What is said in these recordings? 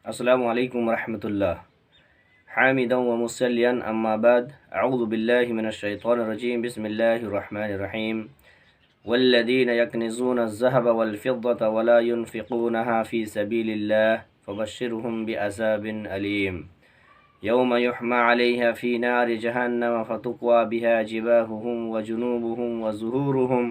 السلام علیکم ورحمۃ اللہ حامدا و مسلیا اما بعد اعوذ باللہ من الشیطان الرجیم بسم اللہ الرحمن الرحیم والذین یکنزون الذهب والفضة ولا ينفقونها في سبیل اللہ فبشرهم بعذاب علیم یوم یحمى علیہا فی نار جہنم فتقوى بها جباههم وجنوبهم وظهورهم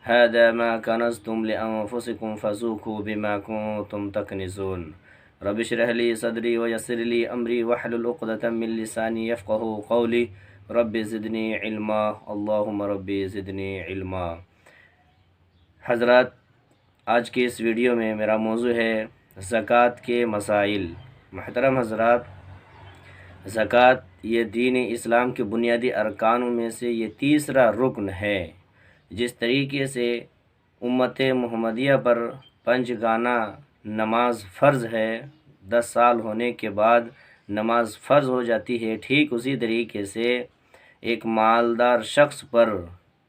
هذا ما كنزتم لأنفسكم فذوقوا بما كنتم تكنزون رب اشرح لي صدري ويسر لي امری واحلل عقدة من لسانی یفقهوا قولی رب زدنی علما اللہم رب زدنی علما۔ حضرات، آج کے اس ویڈیو میں میرا موضوع ہے زکوٰۃ کے مسائل۔ محترم حضرات، زکوٰۃ یہ دین اسلام کے بنیادی ارکانوں میں سے یہ تیسرا رکن ہے۔ جس طریقے سے امت محمدیہ پر پنجگانہ نماز فرض ہے، 10 سال ہونے کے بعد نماز فرض ہو جاتی ہے، ٹھیک اسی طریقے سے ایک مالدار شخص پر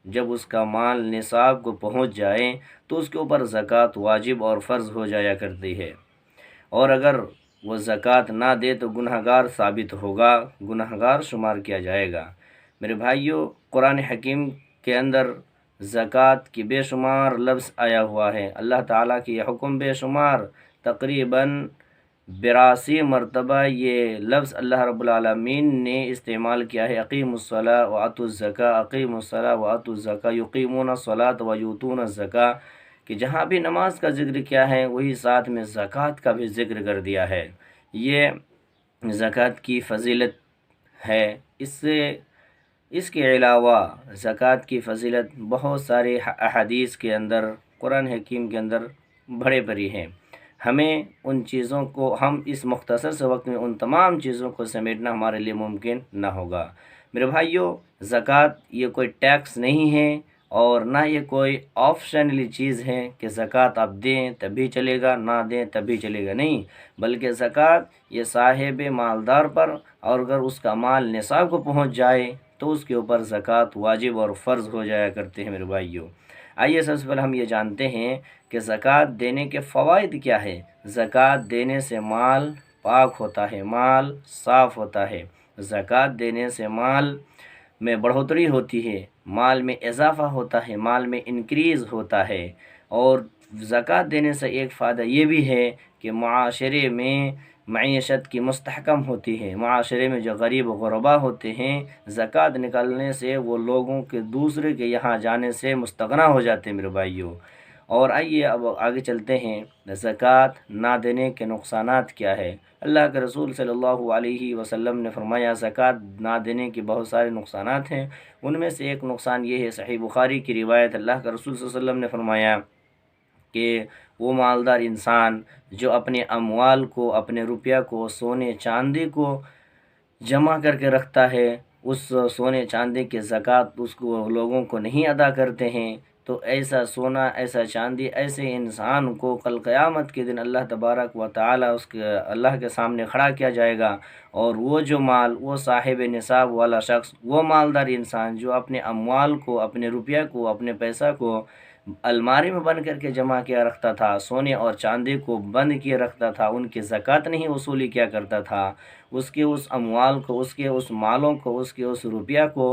جب اس کا مال نصاب کو پہنچ جائے تو اس کے اوپر زکوٰۃ واجب اور فرض ہو جایا کرتی ہے، اور اگر وہ زکوٰۃ نہ دے تو گنہگار ثابت ہوگا، گنہگار شمار کیا جائے گا۔ میرے بھائیوں، قرآن حکیم کے اندر زکوٰۃ کی بے شمار لفظ آیا ہوا ہے۔ اللہ تعالیٰ کی یہ حکم بے شمار تقریباً 82 مرتبہ یہ لفظ اللہ رب العالمین نے استعمال کیا ہے۔ اقیموا الصلاۃ وآتوا الزکاۃ، اقیموا الصلاۃ وآتوا الزکاۃ، یقیمون الصلاۃ ویؤتون الزکاۃ، کہ جہاں بھی نماز کا ذکر کیا ہے وہی ساتھ میں زکوٰۃ کا بھی ذکر کر دیا ہے۔ یہ زکوٰۃ کی فضیلت ہے۔ اس کے علاوہ زکوٰۃ کی فضیلت بہت سارے احادیث کے اندر، قرآن حکیم کے اندر بھرے پڑی ہیں۔ ہمیں ان چیزوں کو، ہم اس مختصر سے وقت میں ان تمام چیزوں کو سمیٹنا ہمارے لیے ممکن نہ ہوگا۔ میرے بھائیوں، زکوٰۃ یہ کوئی ٹیکس نہیں ہے اور نہ یہ کوئی آپشنلی چیز ہے کہ زکوٰۃ آپ دیں تبھی چلے گا، نہ دیں تبھی چلے گا، نہیں، بلکہ زکوٰۃ یہ صاحب مالدار پر، اور اگر اس کا مال نصاب کو پہنچ جائے تو اس کے اوپر زکوٰۃ واجب اور فرض ہو جایا کرتے ہیں۔ میرے بھائیوں، آئیے سب سے پہلے ہم یہ جانتے ہیں کہ زکوٰۃ دینے کے فوائد کیا ہے۔ زکوٰۃ دینے سے مال پاک ہوتا ہے، مال صاف ہوتا ہے۔ زکوٰۃ دینے سے مال میں بڑھوتری ہوتی ہے، مال میں اضافہ ہوتا ہے، مال میں انکریز ہوتا ہے۔ اور زکوٰۃ دینے سے ایک فائدہ یہ بھی ہے کہ معاشرے میں معیشت کی مستحکم ہوتی ہے۔ معاشرے میں جو غریب و غربا ہوتے ہیں، زکوٰۃ نکالنے سے وہ لوگوں کے دوسرے کے یہاں جانے سے مستغنی ہو جاتے ہیں۔ میرے بھائیوں، اور آئیے اب آگے چلتے ہیں، زکوٰۃ نہ دینے کے نقصانات کیا ہے۔ اللہ کے رسول صلی اللہ علیہ وسلم نے فرمایا زکوٰۃ نہ دینے کے بہت سارے نقصانات ہیں۔ ان میں سے ایک نقصان یہ ہے، صحیح بخاری کی روایت، اللہ کے رسول صلی اللہ علیہ وسلم نے فرمایا کہ وہ مالدار انسان جو اپنے اموال کو، اپنے روپیہ کو، سونے چاندی کو جمع کر کے رکھتا ہے، اس سونے چاندی کے زکوٰۃ اس کو لوگوں کو نہیں ادا کرتے ہیں، تو ایسا سونا، ایسا چاندی، ایسے انسان کو کل قیامت کے دن اللہ تبارک و تعالی اللہ کے سامنے کھڑا کیا جائے گا، اور وہ جو مال، وہ صاحب نصاب والا شخص، وہ مالدار انسان جو اپنے اموال کو، اپنے روپیہ کو، اپنے پیسہ کو الماری میں بند کر کے جمع کیا رکھتا تھا، سونے اور چاندی کو بند کیے رکھتا تھا، ان کی زکوٰۃ نہیں وصولی کیا کرتا تھا، اس کے اس اموال کو، اس کے اس مالوں کو، اس کے اس روپیہ کو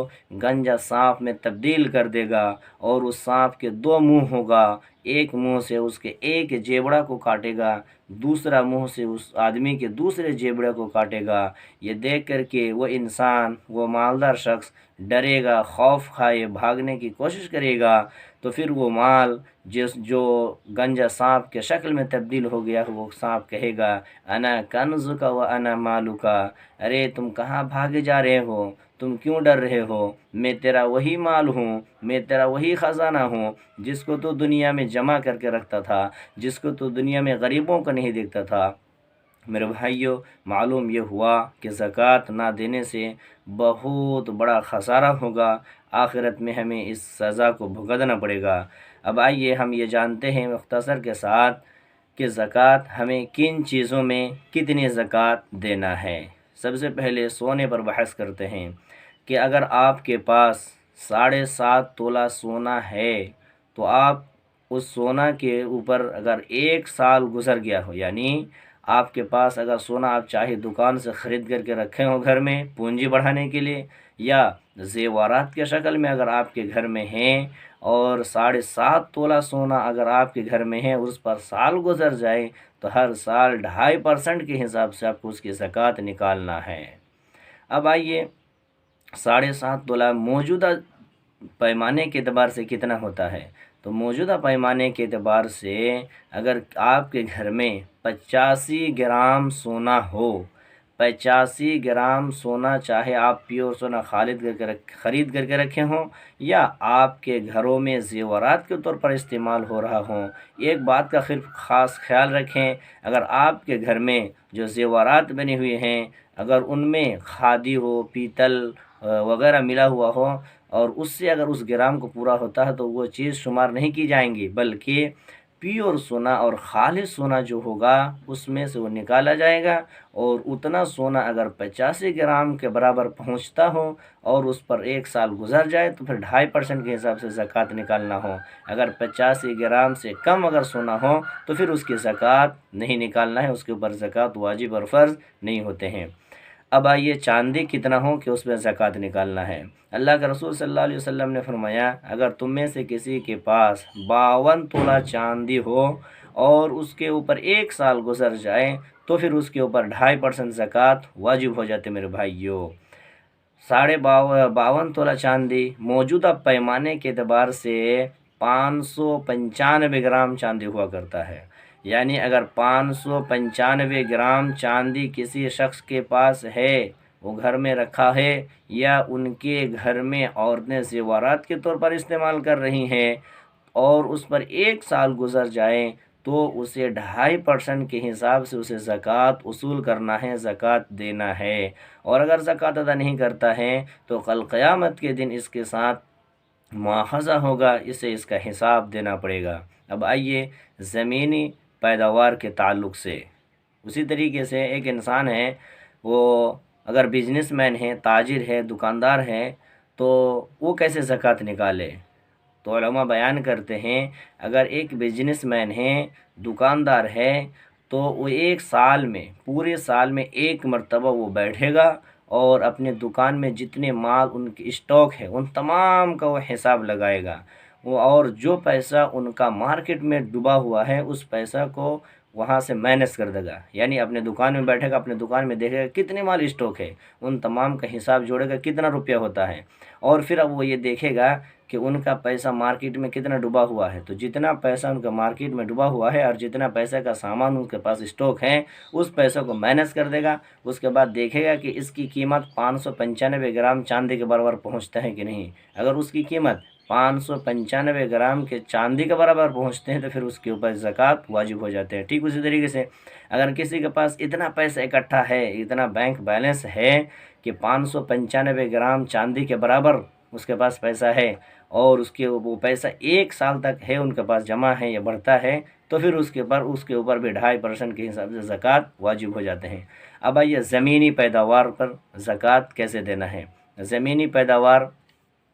گنجا سانپ میں تبدیل کر دے گا، اور اس سانپ کے 2 منہ ہوگا، ایک منہ سے اس کے ایک جیبڑا کو کاٹے گا، دوسرا منہ سے اس آدمی کے دوسرے جیبڑے کو کاٹے گا۔ یہ دیکھ کر کے وہ انسان، وہ مالدار شخص ڈرے گا، خوف کھائے بھاگنے کی کوشش کرے گا، تو پھر وہ مال جو گنجا سانپ کے شکل میں تبدیل ہو گیا، وہ سانپ کہے گا انا کنزک و انا مالک، ارے تم کہاں بھاگے جا رہے ہو، تم کیوں ڈر رہے ہو، میں تیرا وہی مال ہوں، میں تیرا وہی خزانہ ہوں جس کو تو دنیا میں جمع کر کے رکھتا تھا، جس کو تو دنیا میں غریبوں کو نہیں دیکھتا تھا۔ میرے بھائیوں، معلوم یہ ہوا کہ زکوٰۃ نہ دینے سے بہت بڑا خسارہ ہوگا، آخرت میں ہمیں اس سزا کو بھگتنا پڑے گا۔ اب آئیے ہم یہ جانتے ہیں مختصر کے ساتھ کہ زکوٰۃ ہمیں کن چیزوں میں کتنی زکوٰۃ دینا ہے۔ سب سے پہلے سونے پر بحث کرتے ہیں کہ اگر آپ کے پاس 7.5 تولہ سونا ہے تو آپ اس سونا کے اوپر اگر 1 سال گزر گیا ہو، یعنی آپ کے پاس اگر سونا آپ چاہے دکان سے خرید کر کے رکھے ہوں گھر میں پونجی بڑھانے کے لیے، یا زیورات کے شکل میں اگر آپ کے گھر میں ہیں، اور 7.5 تولہ سونا اگر آپ کے گھر میں ہے، اس پر سال گزر جائے تو ہر سال 2.5% کے حساب سے آپ کو اس کی زکوٰۃ نکالنا ہے۔ اب آئیے 7.5 تولہ موجودہ پیمانے کے اعتبار سے کتنا ہوتا ہے؟ تو موجودہ پیمانے کے اعتبار سے اگر آپ کے گھر میں 85 گرام سونا ہو، 85 گرام سونا، چاہے آپ پیور سونا خرید کر کے رکھے ہوں یا آپ کے گھروں میں زیورات کے طور پر استعمال ہو رہا ہوں، ایک بات کا خاص خیال رکھیں، اگر آپ کے گھر میں جو زیورات بنے ہوئے ہیں اگر ان میں کھادی ہو، پیتل وغیرہ ملا ہوا ہو، اور اس سے اگر اس گرام کو پورا ہوتا ہے تو وہ چیز شمار نہیں کی جائیں گی، بلکہ پیور سونا اور خالص سونا جو ہوگا اس میں سے وہ نکالا جائے گا۔ اور اتنا سونا اگر 85 گرام کے برابر پہنچتا ہو اور اس پر 1 سال گزر جائے تو پھر 2.5% کے حساب سے زکوٰۃ نکالنا ہو۔ اگر 85 گرام سے کم اگر سونا ہو تو پھر اس کی زکوٰۃ نہیں نکالنا ہے، اس کے اوپر زکوٰۃ واجب اور فرض نہیں ہوتے ہیں۔ اب آئیے چاندی کتنا ہو کہ اس میں زکوٰۃ نکالنا ہے۔ اللہ کے رسول صلی اللہ علیہ وسلم نے فرمایا، اگر تم میں سے کسی کے پاس 52 تولہ چاندی ہو اور اس کے اوپر 1 سال گزر جائے تو پھر اس کے اوپر 2.5% زکوٰۃ واجب ہو جاتے میرے بھائیوں۔ 52 تولہ چاندی موجودہ پیمانے کے اعتبار سے 595 گرام چاندی ہوا کرتا ہے، یعنی اگر 595 گرام چاندی کسی شخص کے پاس ہے، وہ گھر میں رکھا ہے، یا ان کے گھر میں عورتیں زیورات کے طور پر استعمال کر رہی ہیں، اور اس پر 1 سال گزر جائے تو اسے 2.5% کے حساب سے اسے زکوٰۃ وصول کرنا ہے، زکوٰۃ دینا ہے۔ اور اگر زکوٰۃ ادا نہیں کرتا ہے تو کل قیامت کے دن اس کے ساتھ مواخذہ ہوگا، اسے اس کا حساب دینا پڑے گا۔ اب آئیے زمینی پیداوار کے تعلق سے اسی طریقے سے ایک انسان ہے، وہ اگر بزنس مین ہے، تاجر ہے، دکاندار ہے، تو وہ کیسے زکوٰۃ نکالے؟ تو علماء بیان کرتے ہیں، اگر ایک بزنس مین ہے، دکاندار ہے، تو وہ 1 سال میں، پورے سال میں 1 مرتبہ وہ بیٹھے گا اور اپنے دکان میں جتنے مال ان کی اسٹاک ہے ان تمام کا وہ حساب لگائے گا، اور جو پیسہ ان کا مارکیٹ میں ڈوبا ہوا ہے اس پیسہ کو وہاں سے مائنس کر دے گا، یعنی اپنے دکان میں بیٹھے گا، اپنے دکان میں دیکھے گا کتنے مال اسٹاک ہے، ان تمام کا حساب جوڑے گا کتنا روپیہ ہوتا ہے، اور پھر اب وہ یہ دیکھے گا کہ ان کا پیسہ مارکیٹ میں کتنا ڈوبا ہوا ہے، تو جتنا پیسہ ان کا مارکیٹ میں ڈوبا ہوا ہے اور جتنا پیسہ کا سامان ان کے پاس اسٹاک ہے اس پیسوں کو مائنس کر دے گا۔ اس کے بعد دیکھے گا کہ اس کی قیمت 595 گرام چاندی کے برابر پہنچتا ہے کہ نہیں، اگر اس کی قیمت 595 گرام کے چاندی کے برابر پہنچتے ہیں تو پھر اس کے اوپر زکوٰۃ واجب ہو جاتے ہیں۔ ٹھیک اسی طریقے سے اگر کسی کے پاس اتنا پیسہ اکٹھا ہے، اتنا بینک بیلنس ہے کہ 595 گرام چاندی کے برابر اس کے پاس پیسہ ہے، اور وہ پیسہ 1 سال تک ہے ان کے پاس جمع ہے یا بڑھتا ہے، تو پھر اس کے اوپر بھی 2.5% کے حساب سے زکوٰۃ واجب ہو جاتے ہیں۔ اب آئیے زمینی پیداوار پر زکوٰۃ کیسے دینا ہے۔ زمینی پیداوار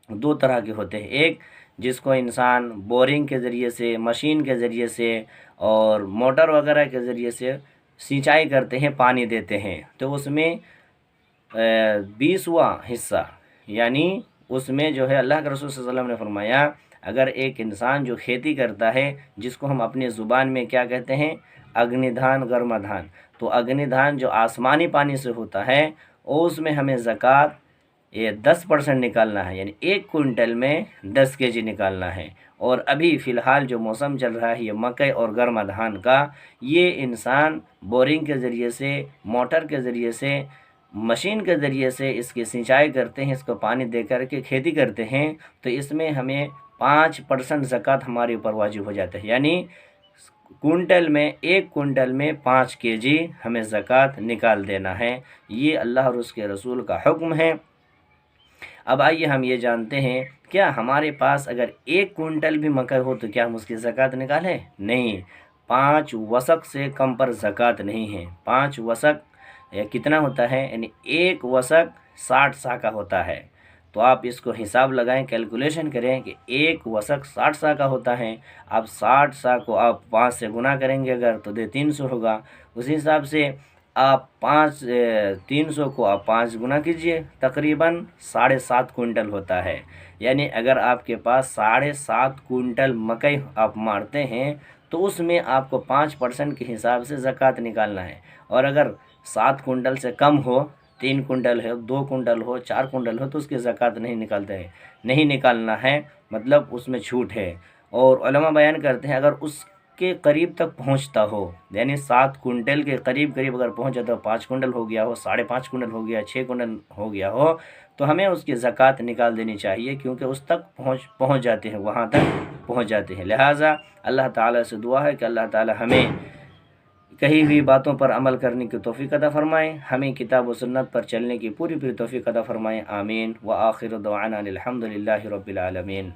2 طرح کے ہوتے ہیں، ایک جس کو انسان بورنگ کے ذریعے سے، مشین کے ذریعے سے اور موٹر وغیرہ کے ذریعے سے سینچائی کرتے ہیں، پانی دیتے ہیں، تو اس میں 20واں حصہ، یعنی اس میں جو ہے اللہ کے رسول صلی اللہ علیہ وسلم نے فرمایا، اگر ایک انسان جو کھیتی کرتا ہے جس کو ہم اپنی زبان میں کیا کہتے ہیں، اگنی دھان گرم دھان، تو اگنی دھان جو آسمانی پانی سے ہوتا ہے اور اس میں ہمیں زکوٰۃ 10% نکالنا ہے، یعنی 1 کوئنٹل میں 10 kg نکالنا ہے۔ اور ابھی فی الحال جو موسم چل رہا ہے یہ مکئی اور گرم دھان کا، یہ انسان بورنگ کے ذریعے سے، موٹر کے ذریعے سے، مشین کے ذریعے سے اس کی سینچائی کرتے ہیں، اس کو پانی دے کر کے کھیتی کرتے ہیں، تو اس میں ہمیں 5% زکوٰۃ ہمارے اوپر واجب ہو جاتا ہے، یعنی کوئنٹل میں 1 کوئنٹل میں 5 kg ہمیں زکوٰۃ نکال دینا ہے۔ یہ اللہ اور اس کے رسول کا حکم ہے۔ اب آئیے ہم یہ جانتے ہیں، کیا ہمارے پاس اگر 1 کوئنٹل بھی مکئی ہو تو کیا ہم اس کی زکوٰۃ نکالیں؟ نہیں، 5 وسق سے کم پر زکوٰۃ نہیں ہے۔ 5 وسق کتنا ہوتا ہے، یعنی 1 وسق 60 سا کا ہوتا ہے، تو آپ اس کو حساب لگائیں، کیلکولیشن کریں کہ ایک وسق 60 سا کا ہوتا ہے، اب 60 سا کو آپ 5 سے گنا کریں گے اگر تو 300 ہوگا، اسی حساب سے آپ 300 کو آپ 5 گنا کیجئے، تقریباً 7.5 کنٹل ہوتا ہے۔ یعنی اگر آپ کے پاس 7.5 کنٹل مکئی آپ مارتے ہیں تو اس میں آپ کو 5% کے حساب سے زکوٰۃ نکالنا ہے، اور اگر 7 کنٹل سے کم ہو، 3 کنٹل ہے، 2 کنٹل ہو، 4 کنٹل ہو، تو اس کی زکوٰۃ نہیں نکالتے ہیں، نہیں نکالنا ہے، مطلب اس میں چھوٹ ہے۔ اور علماء بیان کرتے ہیں اگر اس کے قریب تک پہنچتا ہو، یعنی 7 کنٹل کے قریب اگر پہنچ جاتا ہو، 5 کنٹل ہو گیا ہو، 5.5 کنٹل ہو گیا، 6 کنٹل ہو گیا ہو، تو ہمیں اس کی زکوٰۃ نکال دینی چاہیے، کیونکہ اس تک پہنچ جاتے ہیں، وہاں تک پہنچ جاتے ہیں۔ لہٰذا اللہ تعالیٰ سے دعا ہے کہ اللہ تعالیٰ ہمیں کہی ہوئی باتوں پر عمل کرنے کی توفیق عطا فرمائیں، ہمیں کتاب و سنت پر چلنے کی پوری توفیق عطا فرمائیں، آمین۔ وآخر دعوانا الحمد للہ رب العالمین۔